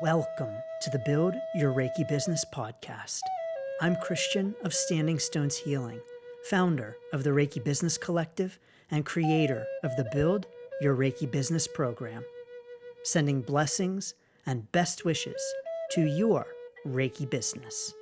Welcome to the Build Your Reiki Business podcast. I'm Christian of Standing Stones Healing, founder of the Reiki Business Collective and creator of the Build Your Reiki Business program, sending blessings and best wishes to your Reiki business.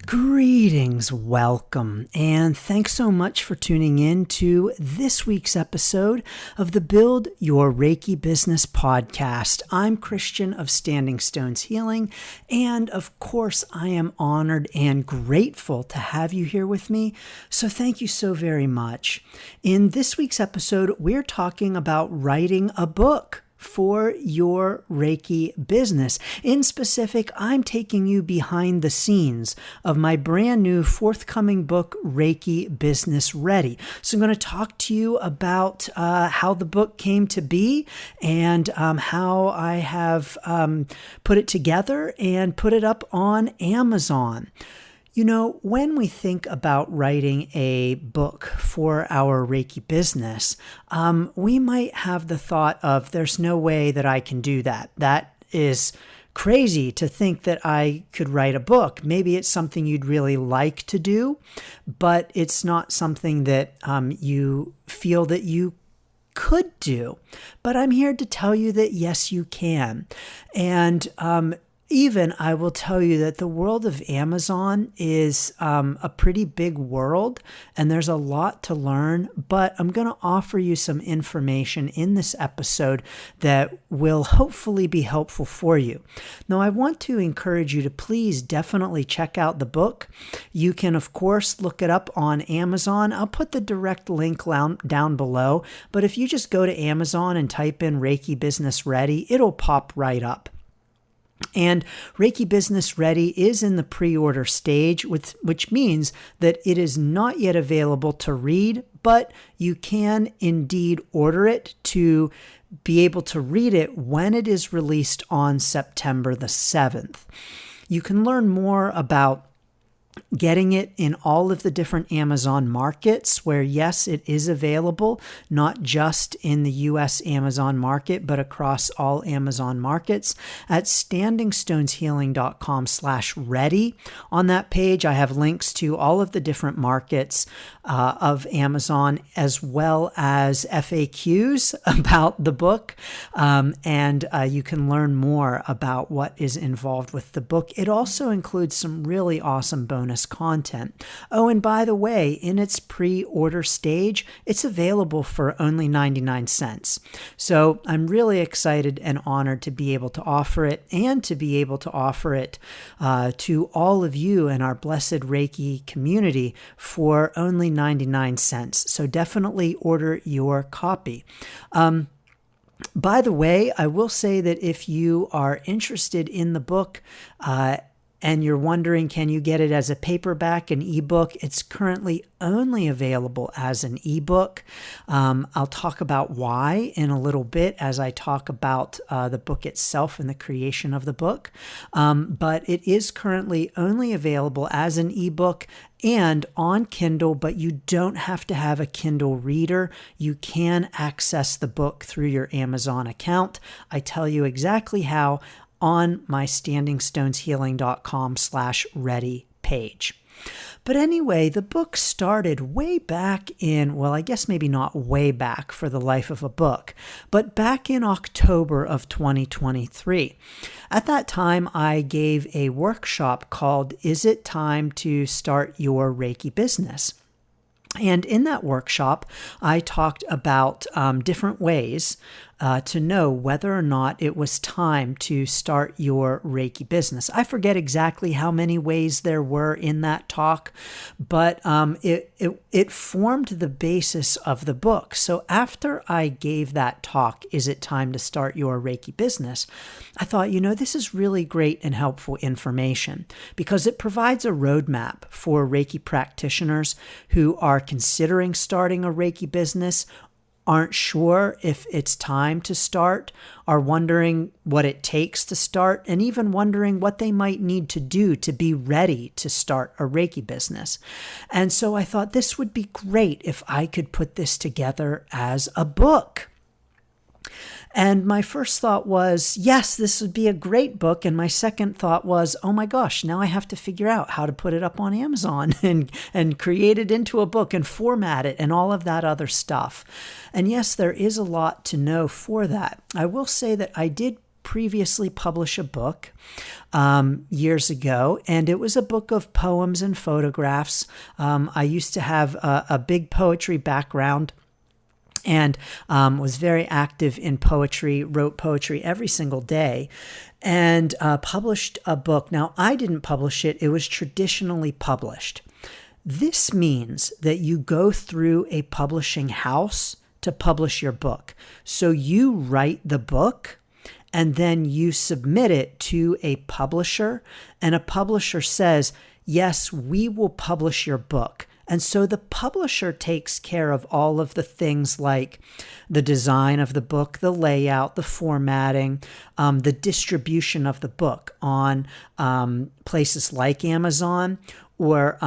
Greetings, welcome, and thanks so much for tuning in to this week's episode of the Build Your Reiki Business podcast. I'm Christian of Standing Stones Healing, and of course, I am honored and grateful to have you here with me, so thank you so very much. In this week's episode, we're talking about writing a book for your Reiki business. In specific, I'm taking you behind the scenes of my brand new forthcoming book, Reiki Business Ready. So I'm going to talk to you about how the book came to be and how I have put it together and put it up on Amazon. You know, when we think about writing a book for our Reiki business, we might have the thought of, there's no way that I can do that. That is crazy to think that I could write a book. Maybe it's something you'd really like to do, but it's not something that you feel that you could do. But I'm here to tell you that yes, you can. And even I will tell you that the world of Amazon is a pretty big world, and there's a lot to learn, but I'm going to offer you some information in this episode that will hopefully be helpful for you. Now, I want to encourage you to please definitely check out the book. You can, of course, look it up on Amazon. I'll put the direct link down below, but if you just go to Amazon and type in Reiki Business Ready, it'll pop right up. And Reiki Business Ready is in the pre-order stage, which means that it is not yet available to read, but you can indeed order it to be able to read it when it is released on September the 7th. You can learn more about getting it in all of the different Amazon markets where, yes, it is available, not just in the US Amazon market, but across all Amazon markets at standingstoneshealing.com/ready. On that page, I have links to all of the different markets of Amazon, as well as FAQs about the book. And you can learn more about what is involved with the book. It also includes some really awesome bonus content. Oh, and by the way, in its pre-order stage, it's available for only 99 cents. So I'm really excited and honored to be able to offer it and to be able to offer it to all of you in our blessed Reiki community for only 99 cents. So definitely order your copy. By the way, I will say that if you are interested in the book, and you're wondering, can you get it as a paperback, an ebook? It's currently only available as an ebook. I'll talk about why in a little bit as I talk about the book itself and the creation of the book. But it is currently only available as an ebook and on Kindle, but you don't have to have a Kindle reader. You can access the book through your Amazon account. I tell you exactly how on my standingstoneshealing.com/ready page. But anyway, the book started way back in, well, I guess maybe not way back for the life of a book, but back in October of 2023. At that time, I gave a workshop called Is It Time to Start Your Reiki Business? And in that workshop, I talked about different ways to know whether or not it was time to start your Reiki business. I forget exactly how many ways there were in that talk, but it formed the basis of the book. So after I gave that talk, Is It Time to Start Your Reiki Business? I thought, this is really great and helpful information because it provides a roadmap for Reiki practitioners who are considering starting a Reiki business, aren't sure if it's time to start, are wondering what it takes to start, and even wondering what they might need to do to be ready to start a Reiki business. And so I thought this would be great if I could put this together as a book. And my first thought was, yes, this would be a great book. And my second thought was, oh my gosh, now I have to figure out how to put it up on Amazon and create it into a book and format it and all of that other stuff. And yes, there is a lot to know for that. I will say that I did previously publish a book years ago, and it was a book of poems and photographs. I used to have a big poetry background, and was very active in poetry, wrote poetry every single day, and published a book. Now, I didn't publish it. It was traditionally published. This means that you go through a publishing house to publish your book. So you write the book, and then you submit it to a publisher, and a publisher says, yes, we will publish your book. And so the publisher takes care of all of the things like the design of the book, the layout, the formatting, the distribution of the book on places like Amazon or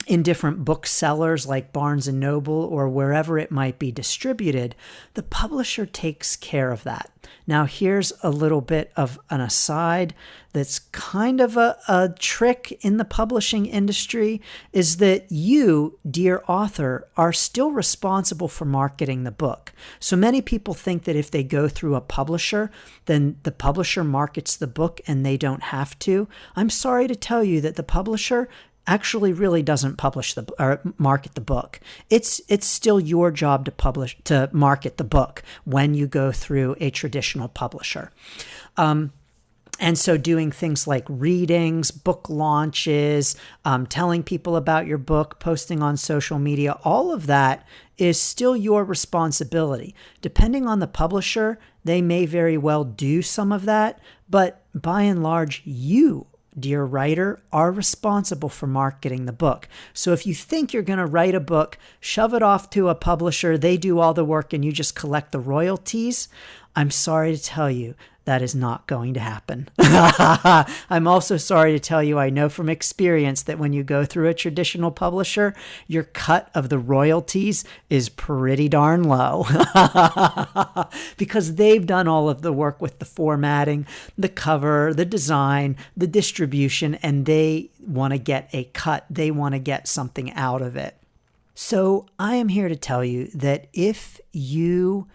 in different booksellers like Barnes & Noble or wherever it might be distributed. The publisher takes care of that. Now, here's a little bit of an aside that's kind of a trick in the publishing industry, is that you, dear author, are still responsible for marketing the book. So many people think that if they go through a publisher, then the publisher markets the book and they don't have to. I'm sorry to tell you that the publisher actually really doesn't publish or market the book. It's still your job to market the book when you go through a traditional publisher. And so doing things like readings, book launches, telling people about your book, posting on social media, all of that is still your responsibility. Depending on the publisher, they may very well do some of that, but by and large, you, dear writer, are responsible for marketing the book. So if you think you're going to write a book, shove it off to a publisher, they do all the work, and you just collect the royalties, I'm sorry to tell you, that is not going to happen. I'm also sorry to tell you, I know from experience that when you go through a traditional publisher, your cut of the royalties is pretty darn low because they've done all of the work with the formatting, the cover, the design, the distribution, and they want to get a cut. They want to get something out of it. So I am here to tell you that if you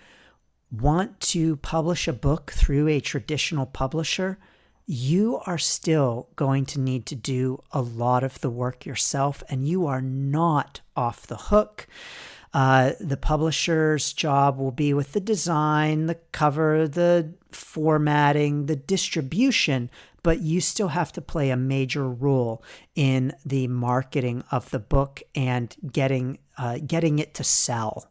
want to publish a book through a traditional publisher, you are still going to need to do a lot of the work yourself, and you are not off the hook. The publisher's job will be with the design, the cover, the formatting, the distribution, but you still have to play a major role in the marketing of the book and getting it to sell.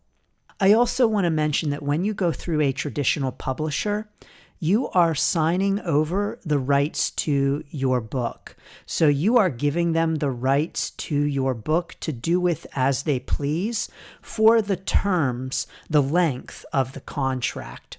I also want to mention that when you go through a traditional publisher, you are signing over the rights to your book. So you are giving them the rights to your book to do with as they please for the terms, the length of the contract.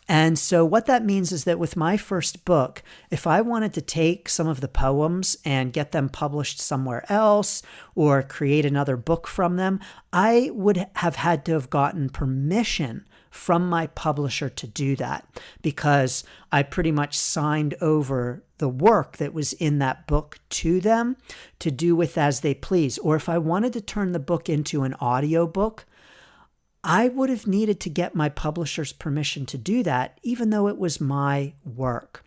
And so what that means is that with my first book, if I wanted to take some of the poems and get them published somewhere else or create another book from them, I would have had to have gotten permission from my publisher to do that, because I pretty much signed over the work that was in that book to them to do with as they please. Or if I wanted to turn the book into an audiobook, I would have needed to get my publisher's permission to do that, even though it was my work.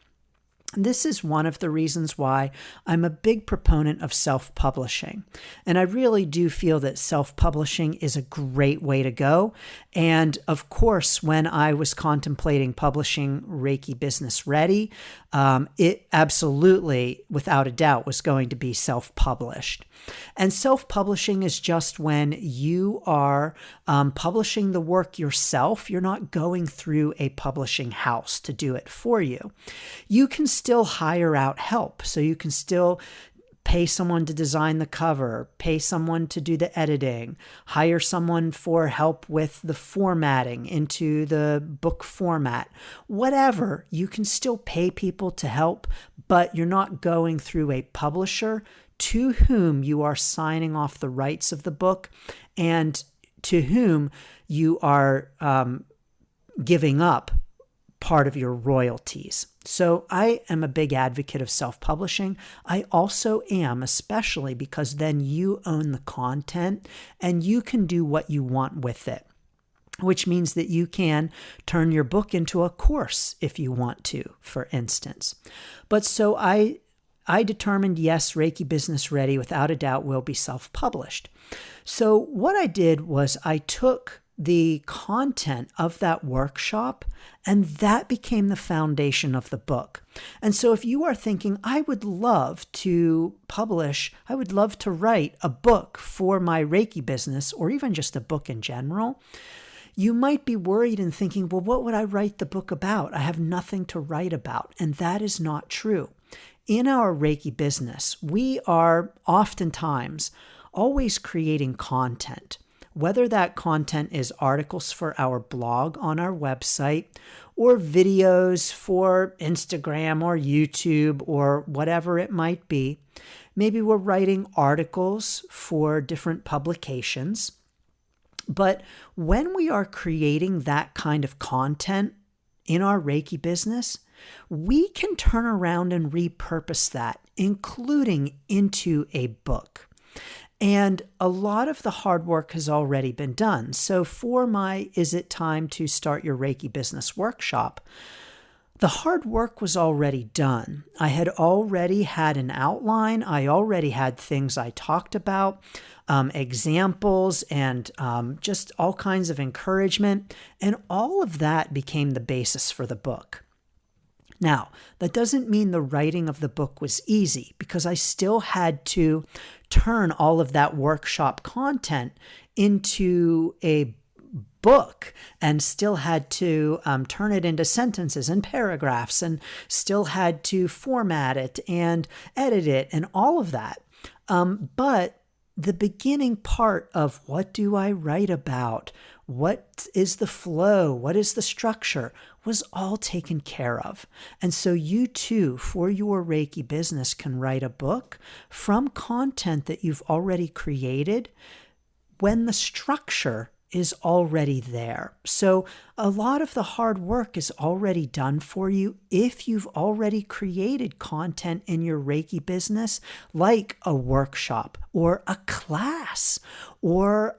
This is one of the reasons why I'm a big proponent of self-publishing. And I really do feel that self-publishing is a great way to go. And of course, when I was contemplating publishing Reiki Business Ready, it absolutely, without a doubt, was going to be self-published. And self-publishing is just when you are publishing the work yourself. You're not going through a publishing house to do it for you. You can still hire out help. So you can still pay someone to design the cover, pay someone to do the editing, hire someone for help with the formatting into the book format. Whatever, you can still pay people to help, but you're not going through a publisher to whom you are signing off the rights of the book and to whom you are giving up part of your royalties. So I am a big advocate of self-publishing. I also am, especially because then you own the content and you can do what you want with it, which means that you can turn your book into a course if you want to, for instance. But so I determined, yes, Reiki Business Ready, without a doubt, will be self-published. So what I did was I took the content of that workshop, and that became the foundation of the book. And so if you are thinking, I would love to write a book for my Reiki business, or even just a book in general, you might be worried and thinking, well, what would I write the book about? I have nothing to write about. And that is not true. In our Reiki business, we are oftentimes always creating content. Whether that content is articles for our blog on our website, or videos for Instagram or YouTube or whatever it might be. Maybe we're writing articles for different publications. But when we are creating that kind of content in our Reiki business, we can turn around and repurpose that, including into a book. And a lot of the hard work has already been done. So for my Is It Time to Start Your Reiki Business workshop, the hard work was already done. I had already had an outline. I already had things I talked about, examples, and just all kinds of encouragement. And all of that became the basis for the book. Now, that doesn't mean the writing of the book was easy, because I still had to turn all of that workshop content into a book, and still had to turn it into sentences and paragraphs, and still had to format it and edit it and all of that. But the beginning part of what do I write about? What is the flow? What is the structure? Was all taken care of. And so you too, for your Reiki business, can write a book from content that you've already created when the structure is already there. So a lot of the hard work is already done for you if you've already created content in your Reiki business, like a workshop or a class or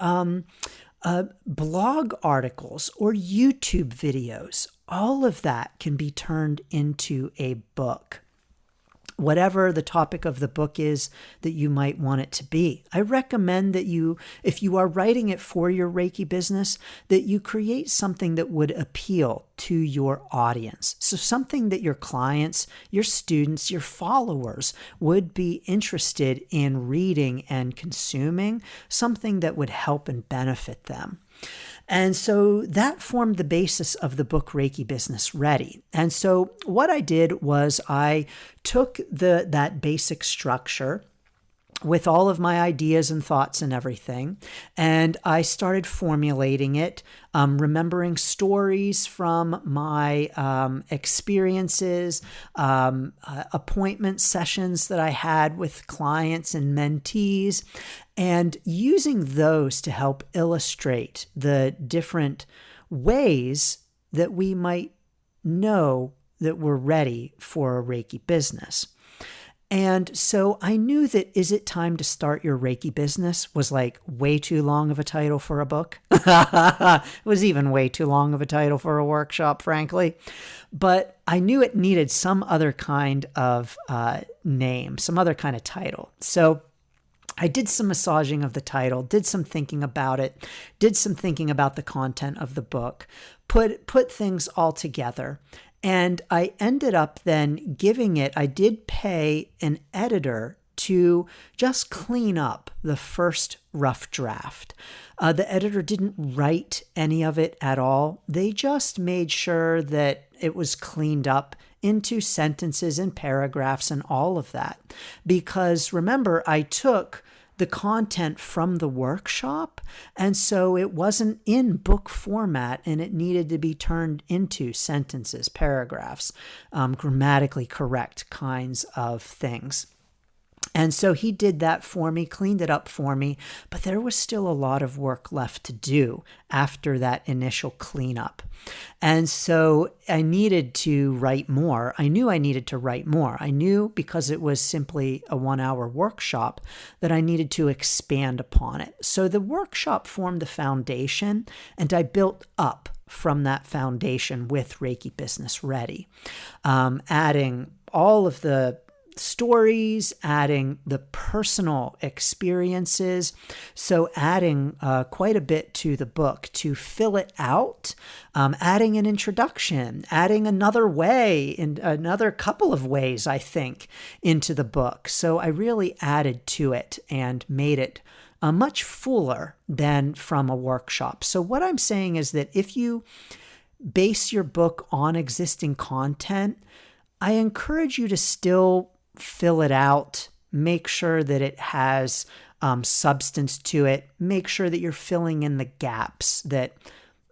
blog articles or YouTube videos. All of that can be turned into a book, whatever the topic of the book is that you might want it to be. I recommend that you, if you are writing it for your Reiki business, that you create something that would appeal to your audience. So something that your clients, your students, your followers would be interested in reading and consuming, something that would help and benefit them. And so that formed the basis of the book Reiki Business Ready. And so what I did was I took that basic structure with all of my ideas and thoughts and everything, and I started formulating it, remembering stories from my experiences, appointment sessions that I had with clients and mentees, and using those to help illustrate the different ways that we might know that we're ready for a Reiki business. And so I knew that Is It Time to Start Your Reiki Business was like way too long of a title for a book. It was even way too long of a title for a workshop, frankly. But I knew it needed some other kind of name, some other kind of title. So I did some massaging of the title, did some thinking about it, did some thinking about the content of the book, put things all together. And I ended up then giving it, I did pay an editor to just clean up the first rough draft. The editor didn't write any of it at all. They just made sure that it was cleaned up into sentences and paragraphs and all of that. Because remember, I took the content from the workshop, and so it wasn't in book format, and it needed to be turned into sentences, paragraphs, grammatically correct kinds of things. And so he did that for me, cleaned it up for me, but there was still a lot of work left to do after that initial cleanup. And so I needed to write more. I knew I needed to write more. I knew, because it was simply a 1-hour workshop, that I needed to expand upon it. So the workshop formed the foundation, and I built up from that foundation with Reiki Business Ready, adding all of the stories, adding the personal experiences. So adding quite a bit to the book to fill it out, adding an introduction, adding another way, in another couple of ways, I think, into the book. So I really added to it and made it much fuller than from a workshop. So what I'm saying is that if you base your book on existing content, I encourage you to still fill it out, make sure that it has substance to it, make sure that you're filling in the gaps that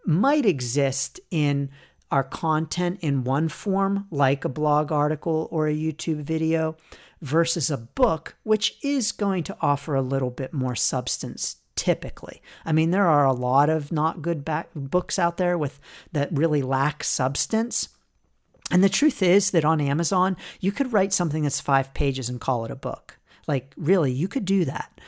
might exist in our content in one form, like a blog article or a YouTube video, versus a book, which is going to offer a little bit more substance typically. I mean, there are a lot of not good books out there that really lack substance. And the truth is that on Amazon, you could write something that's 5 pages and call it a book. Like, really, you could do that.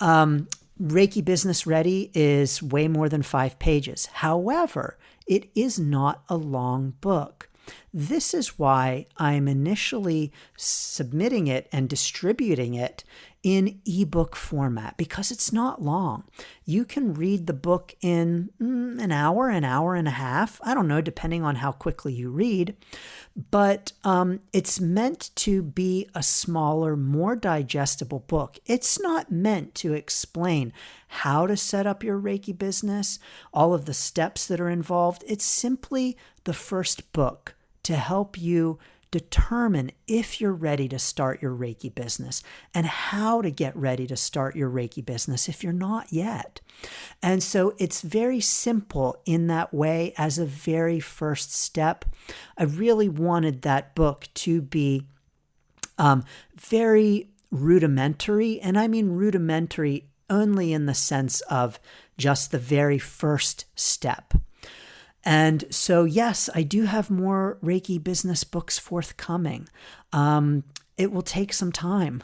Reiki Business Ready is way more than 5 pages. However, it is not a long book. This is why I'm initially submitting it and distributing it in ebook format, because it's not long. You can read the book in an hour and a half. I don't know, depending on how quickly you read. But it's meant to be a smaller, more digestible book. It's not meant to explain how to set up your Reiki business, all of the steps that are involved. It's simply the first book to help you determine if you're ready to start your Reiki business and how to get ready to start your Reiki business if you're not yet. And so it's very simple in that way as a very first step. I really wanted that book to be very rudimentary, and I mean rudimentary only in the sense of just the very first step. And so, yes, I do have more Reiki business books forthcoming. It will take some time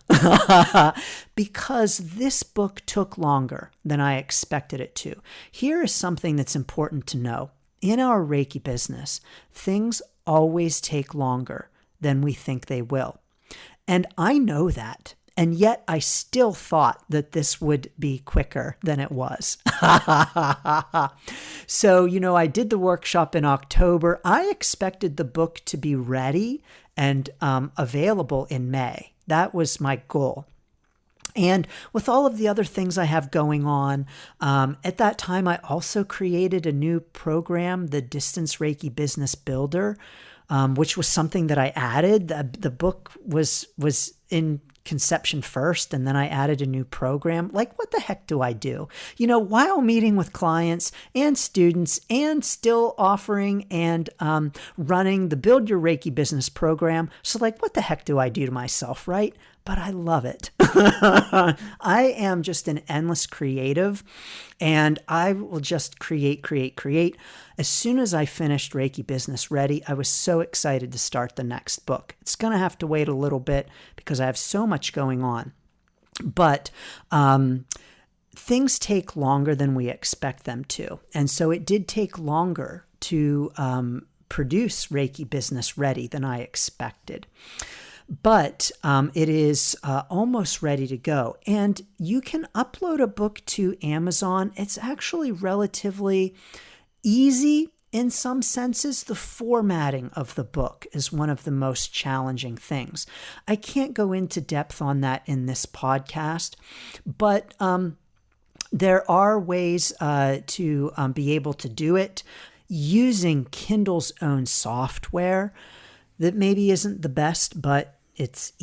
because this book took longer than I expected it to. Here is something that's important to know. In our Reiki business, things always take longer than we think they will. And I know that. And yet I still thought that this would be quicker than it was. So, I did the workshop in October. I expected the book to be ready and available in May. That was my goal. And with all of the other things I have going on, at that time, I also created a new program, the Distance Reiki Business Builder, which was something that I added. The book was in conception first, and then I added a new program. Like, what the heck do I do? While meeting with clients and students and still offering and running the Build Your Reiki Business program. So what the heck do I do to myself, right? But I love it. I am just an endless creative, and I will just create. As soon as I finished Reiki Business Ready, I was so excited to start the next book. It's going to have to wait a little bit because I have so much going on. But things take longer than we expect them to. And so it did take longer to produce Reiki Business Ready than I expected. But it is almost ready to go. And you can upload a book to Amazon. It's actually relatively easy in some senses. The formatting of the book is one of the most challenging things. I can't go into depth on that in this podcast, but there are ways to be able to do it using Kindle's own software that maybe isn't the best, but it's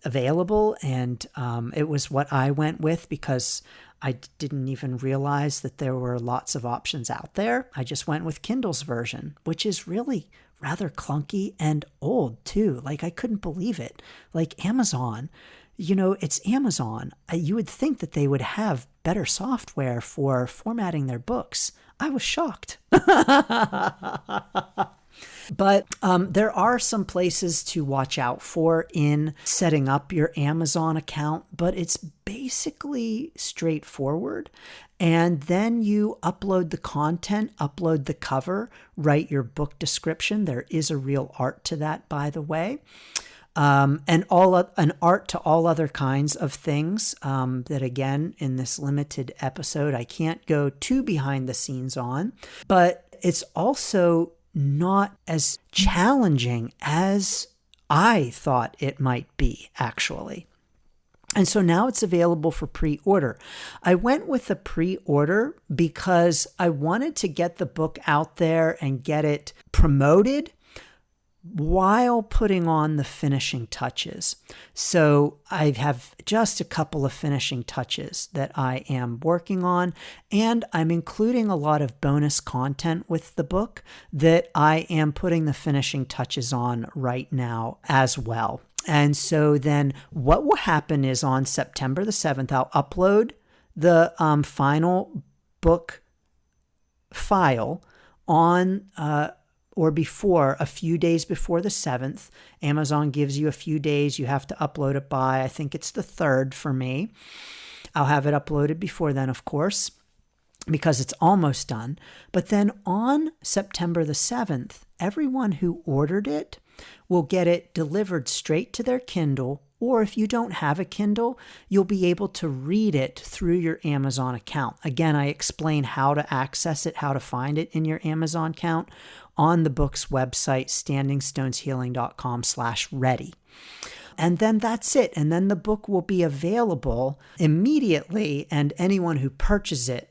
available, and it was what I went with because I didn't even realize that there were lots of options out there. I just went with Kindle's version, which is really rather clunky and old too. Like, I couldn't believe it. Like, Amazon, it's Amazon. You would think that they would have better software for formatting their books. I was shocked. But there are some places to watch out for in setting up your Amazon account, but it's basically straightforward. And then you upload the content, upload the cover, write your book description. There is a real art to that, by the way. And an art to all other kinds of things that, again, in this limited episode, I can't go too behind the scenes on. But it's also not as challenging as I thought it might be, actually. And so now it's available for pre-order. I went with the pre-order because I wanted to get the book out there and get it promoted while putting on the finishing touches. So I have just a couple of finishing touches that I am working on, and I'm including a lot of bonus content with the book that I am putting the finishing touches on right now as well. And so then what will happen is on September the 7th, I'll upload the final book file on or before, a few days before the 7th. Amazon gives you a few days. You have to upload it by, I think it's the 3rd for me. I'll have it uploaded before then, of course, because it's almost done. But then on September the 7th, everyone who ordered it will get it delivered straight to their Kindle, or if you don't have a Kindle, you'll be able to read it through your Amazon account. Again, I explain how to access it, how to find it in your Amazon account on the book's website, standingstoneshealing.com/ready. And then that's it. And then the book will be available immediately, and anyone who purchases it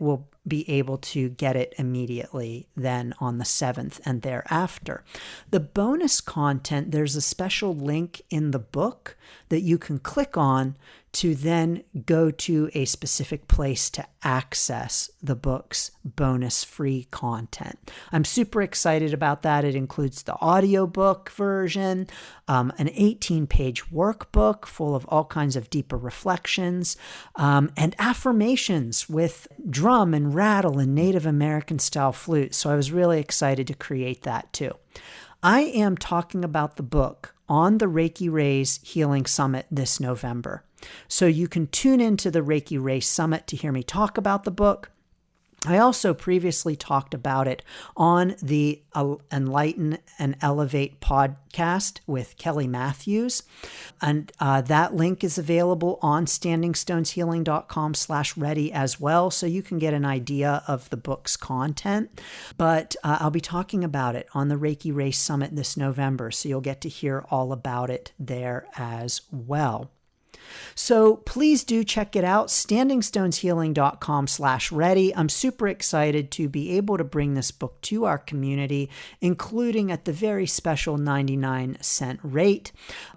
will be able to get it immediately then on the 7th and thereafter. The bonus content, there's a special link in the book that you can click on to then go to a specific place to access the book's bonus free content. I'm super excited about that. It includes the audiobook version, an 18-page workbook full of all kinds of deeper reflections, and affirmations with drum and rattle and Native American style flute. So I was really excited to create that too. I am talking about the book on the Reiki Raise Healing Summit this November. So you can tune into the Reiki Raise Summit to hear me talk about the book. I also previously talked about it on the Enlighten and Elevate podcast with Kelly Matthews. And that link is available on standingstoneshealing.com/ready as well. So you can get an idea of the book's content. But I'll be talking about it on the Reiki Race Summit this November. So you'll get to hear all about it there as well. So please do check it out, standingstoneshealing.com/ready. I'm super excited to be able to bring this book to our community, including at the very special 99-cent rate.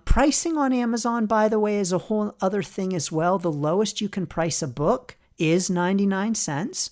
Pricing on Amazon, by the way, is a whole other thing as well. The lowest you can price a book is 99 cents.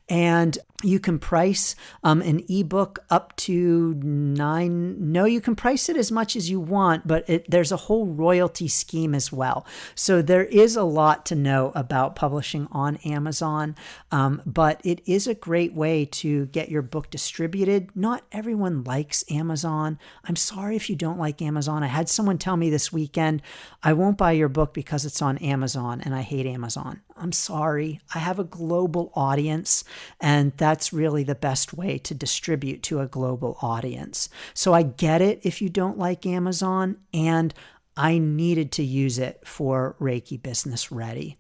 And you can price an ebook up to you can price it as much as you want, but there's a whole royalty scheme as well. So there is a lot to know about publishing on Amazon, but it is a great way to get your book distributed. Not everyone likes Amazon. I'm sorry if you don't like Amazon. I had someone tell me this weekend, I won't buy your book because it's on Amazon and I hate Amazon. I'm sorry. I have a global audience, and that's really the best way to distribute to a global audience. So I get it if you don't like Amazon, and I needed to use it for Reiki Business Ready.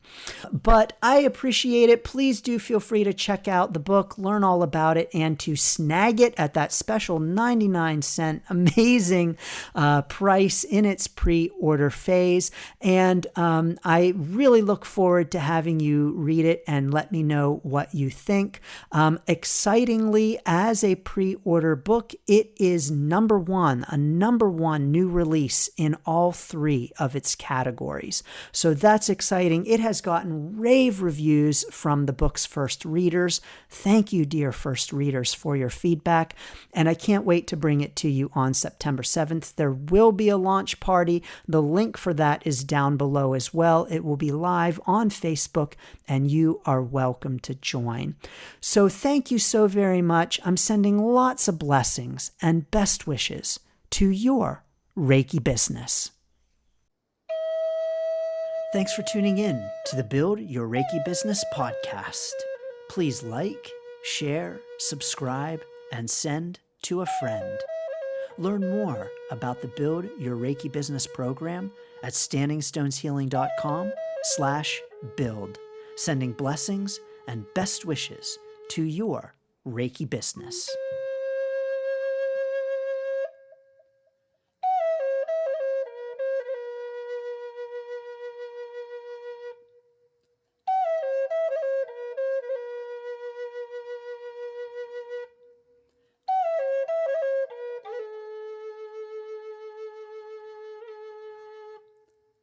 But I appreciate it. Please do feel free to check out the book, learn all about it, and to snag it at that special 99-cent amazing price in its pre-order phase. And I really look forward to having you read it and let me know what you think. Excitingly, as a pre-order book, it is a number one new release in all 3 of its categories. So that's exciting. It has gotten rave reviews from the book's first readers. Thank you, dear first readers, for your feedback. And I can't wait to bring it to you on September 7th. There will be a launch party. The link for that is down below as well. It will be live on Facebook, and you are welcome to join. So thank you so very much. I'm sending lots of blessings and best wishes to your Reiki business. Thanks for tuning in to the Build Your Reiki Business podcast. Please like, share, subscribe, and send to a friend. Learn more about the Build Your Reiki Business program at standingstoneshealing.com/build. Sending blessings and best wishes to your Reiki business.